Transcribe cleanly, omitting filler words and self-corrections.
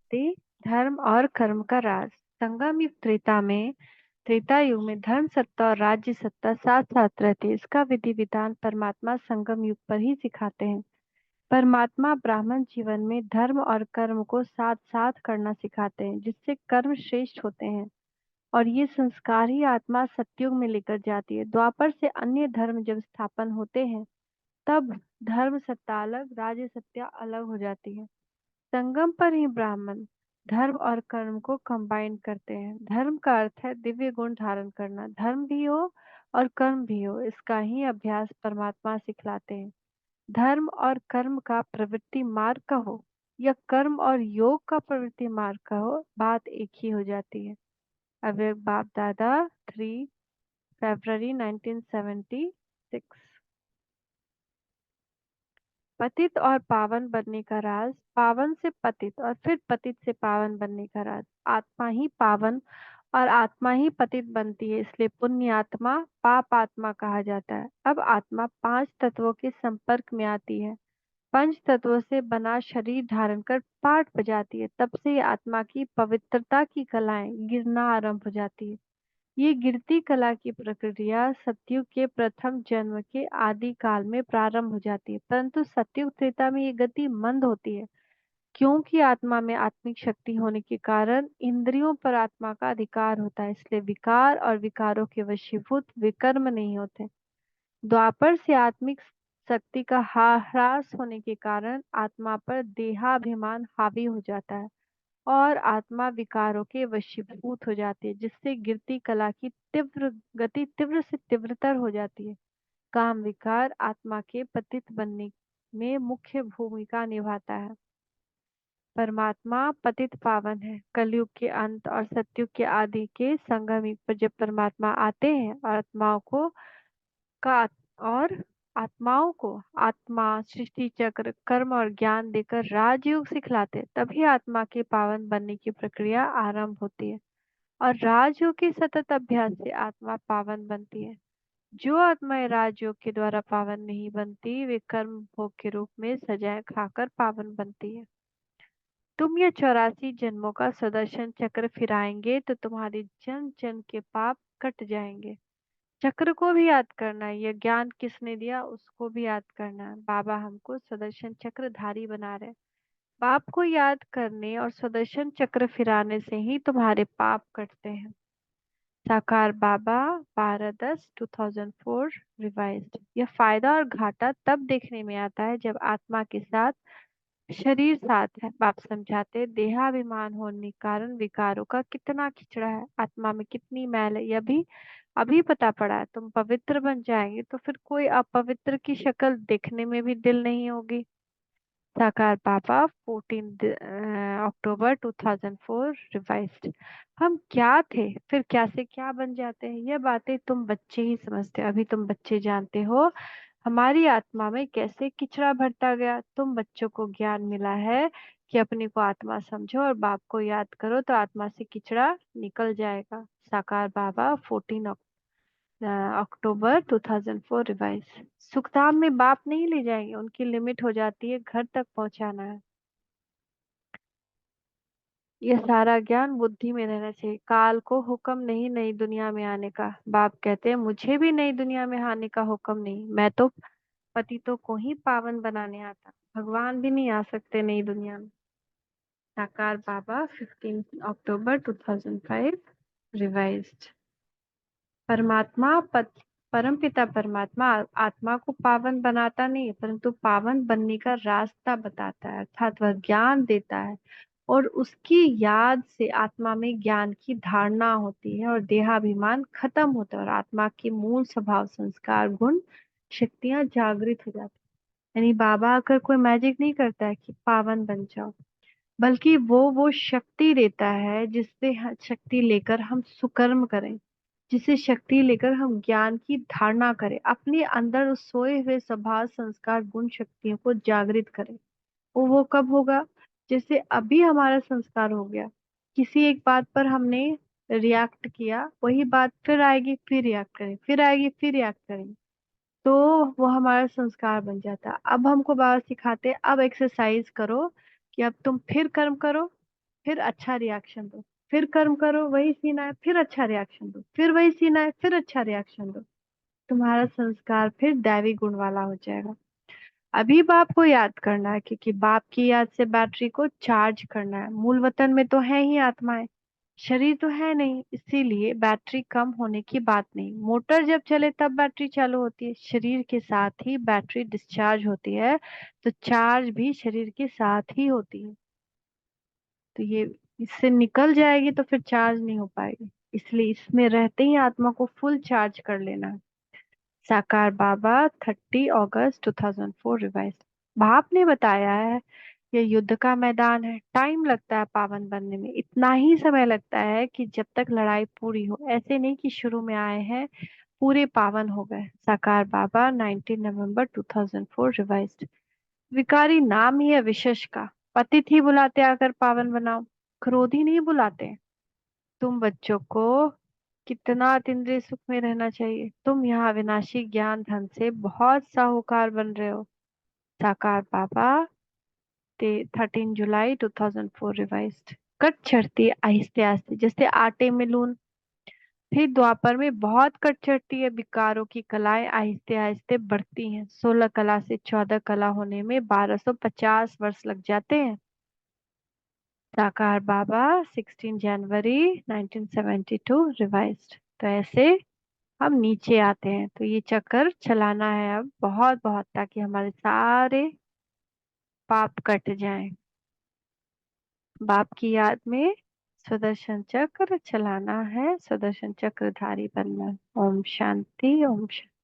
भक्ति, धर्म और कर्म का राज। संगम युग त्रेता युग में धर्म सत्ता और राज्य सत्ता साथ साथ रहती है। इसका विधि विधान परमात्मा संगम युग पर ही सिखाते हैं। परमात्मा ब्राह्मण जीवन में धर्म और कर्म को साथ साथ करना सिखाते हैं, जिससे कर्म श्रेष्ठ होते हैं। और ये संस्कार ही आत्मा सतयुग में लेकर जाती है। द्वापर से अन्य धर्म जब स्थापन होते हैं, तब धर्म सत्ता अलग, राज्य सत्ता अलग हो जाती है। संगम पर ही ब्राह्मण धर्म और कर्म को कंबाइन करते हैं। धर्म का अर्थ है दिव्य गुण धारण करना। धर्म भी हो और कर्म भी हो, इसका ही अभ्यास परमात्मा सिखलाते हैं। धर्म और कर्म का प्रवृत्ति मार्ग का हो या कर्म और योग का प्रवृत्ति मार्ग का हो, बात एक ही हो जाती है। अविवेक बाप दादा 3 फरवरी 1976। पतित और पावन बनने का राज। पावन से पतित और फिर पतित से पावन बनने का राज। आत्मा ही पावन और आत्मा ही पतित बनती है, इसलिए पुण्य आत्मा पाप आत्मा कहा जाता है। अब आत्मा पांच तत्वों के संपर्क में आती है। पंच तत्वों से बना शरीर धारण कर पाठ बजाती है। तब से आत्मा की पवित्रता की कलाएं गिरना आरंभ हो जाती है। ये गिरती कला की प्रक्रिया सतयुग के प्रथम जन्म के आदि काल में प्रारंभ हो जाती है, परंतु सतयुग त्रेता में ये गति मंद होती है, क्योंकि आत्मा में आत्मिक शक्ति होने के कारण इंद्रियों पर आत्मा का अधिकार होता है। इसलिए विकार और विकारों के वशीभूत विकर्म नहीं होते। द्वापर से आत्मिक शक्ति का ह्रास होने के कारण आत्मा पर देहाभिमान हावी हो जाता है और आत्मा विकारों के वशीभूत हो जाती है, जिससे गिरती कला की तीव्र गति तीव्र से तीव्रतर हो जाती है। काम विकार आत्मा के पतित बनने में मुख्य भूमिका निभाता है। परमात्मा पतित पावन है। कलयुग के अंत और सतयुग के आदि के संगम युग पर जब परमात्मा आते हैं और का और आत्माओं को आत्मा सृष्टि चक्र कर्म और ज्ञान देकर राजयोग सिखलाते, तभी आत्मा के पावन बनने की प्रक्रिया आरंभ होती है। और राजयोग के सतत अभ्यास से आत्मा पावन बनती है। जो आत्माएं राजयोग के द्वारा पावन नहीं बनती, वे कर्म भोग के रूप में सजाएं खाकर पावन बनती है। तुम ये 84 जन्मों का सुदर्शन चक्र फिराएंगे तो तुम्हारे जन्म जन्म के पाप कट जाएंगे। चक्र को भी याद करना है, यह ज्ञान किसने दिया उसको भी याद करना है। बाबा हमको सुदर्शन चक्रधारी बना रहे। पाप को याद करने और सुदर्शन चक्र फिराने से ही तुम्हारे पाप कटते हैं। साकार बाबा 12/10/2004 रिवाइज्ड। यह फायदा और घाटा तब देखने में आता है जब आत्मा के साथ शरीर साथ है। बाप समझाते, देहाभिमान होने के कारण विकारों का कितना खिचड़ा है, आत्मा में कितनी मैल है, यह भी अभी पता पड़ा है। तुम पवित्र बन जाएंगे तो फिर कोई अपवित्र की शक्ल देखने में भी दिल नहीं होगी। साकार बाबा 14 अक्टूबर 2004 रिवाइज्ड। हम क्या थे, फिर क्या से क्या बन जाते हैं, यह बातें तुम बच्चे ही समझते हो। अभी तुम बच्चे जानते हो हमारी आत्मा में कैसे किचड़ा भरता गया। तुम बच्चों को ज्ञान मिला है कि अपने को आत्मा समझो और बाप को याद करो तो आत्मा से किचड़ा निकल जाएगा। साकार बाबा 14 अक्टूबर 2004 रिवाइज। सुखधाम में बाप नहीं ले जाएंगे, उनकी लिमिट हो जाती है, घर तक पहुंचाना है। ये सारा ज्ञान बुद्धि में रहना चाहिए। काल को हुक्म नहीं नई दुनिया में आने का। बाप कहते हैं मुझे भी नई दुनिया में आने का हुक्म नहीं, मैं तो पतितों को ही पावन बनाने आता, भगवान भी नहीं आ सकते नई दुनिया में। साकार बाबा 15 अक्टूबर 2005 रिवाइज्ड। परमात्मा परम पिता परमात्मा आत्मा को पावन बनाता नहीं है, परंतु पावन बनने का रास्ता बताता है, अर्थात वह ज्ञान देता है और उसकी याद से आत्मा में ज्ञान की धारणा होती है और देहाभिमान खत्म होता है और आत्मा के मूल स्वभाव संस्कार गुण शक्तियां जागृत हो जाती है। यानी बाबा आकर कोई मैजिक नहीं करता है कि पावन बन जाओ, बल्कि वो शक्ति देता है जिससे शक्ति लेकर हम सुकर्म करें, जिसे शक्ति लेकर हम ज्ञान की धारणा करें, अपने अंदर उस सोए हुए स्वभाव संस्कार गुण शक्तियों को जागृत करें। वो कब होगा? जैसे अभी हमारा संस्कार हो गया, किसी एक बात पर हमने रिएक्ट किया, वही बात फिर आएगी फिर रिएक्ट करें, फिर आएगी फिर रिएक्ट करेंगे, तो वो हमारा संस्कार बन जाता है। अब हमको बाबा सिखाते हैं, अब एक्सरसाइज करो कि अब तुम फिर कर्म करो, फिर अच्छा रिएक्शन दो। फिर कर्म करो, वही सीन आए, फिर अच्छा रिएक्शन दो। फिर वही सीन आए, फिर अच्छा रिएक्शन दो। तुम्हारा संस्कार फिर दैवी गुण वाला हो जाएगा। अभी बाप को याद करना है, क्योंकि बाप की याद से बैटरी को चार्ज करना है। मूल वतन में तो है ही आत्माएं, शरीर तो है नहीं, इसीलिए बैटरी कम होने की बात नहीं। मोटर जब चले तब बैटरी चालू होती है, शरीर के साथ ही बैटरी डिस्चार्ज होती है, तो चार्ज भी शरीर के साथ ही होती है। तो ये इससे निकल जाएगी तो फिर चार्ज नहीं हो पाएगी, इसलिए इसमें रहते ही आत्मा को फुल चार्ज कर लेना है। साकार बाबा 30 अगस्त 2004 रिवाइज। बाप ने बताया है ये युद्ध का मैदान है, टाइम लगता है पावन बनने में, इतना ही समय लगता है कि जब तक लड़ाई पूरी हो। ऐसे नहीं कि शुरू में आए हैं पूरे पावन हो गए। साकार बाबा 19 नवंबर 2004 रिवाइज्ड। विकारी नाम ही है विशेष का, पतित ही बुलाते आकर पावन बनाओ, क्रोधी नहीं बुलाते। तुम बच्चों को कितना अतीन्द्रिय सुख में रहना चाहिए, तुम यहाँ विनाशी ज्ञान धन से बहुत साहूकार बन रहे हो। साकार बाबा 13 जुलाई 2004 रिवाइज्ड। कट चढ़ती है आहिस्ते आहिस्ते, जैसे आटे में लून। फिर द्वापर में बहुत कट चढ़ती है, विकारों की कलाएं आहिस्ते आहिस्ते बढ़ती हैं। 16 कला से 14 कला होने में 1250 वर्ष लग जाते हैं। साकार बाबा 16 जनवरी 1972 रिवाइज्ड। तो ऐसे हम नीचे आते हैं, तो ये चक्कर चलाना है अब बहुत बहुत, ताकि हमारे सारे पाप कट जाएं। बाप की याद में सुदर्शन चक्र चलाना है, सुदर्शन चक्रधारी बनना है। ओम शांति, ओम शांति।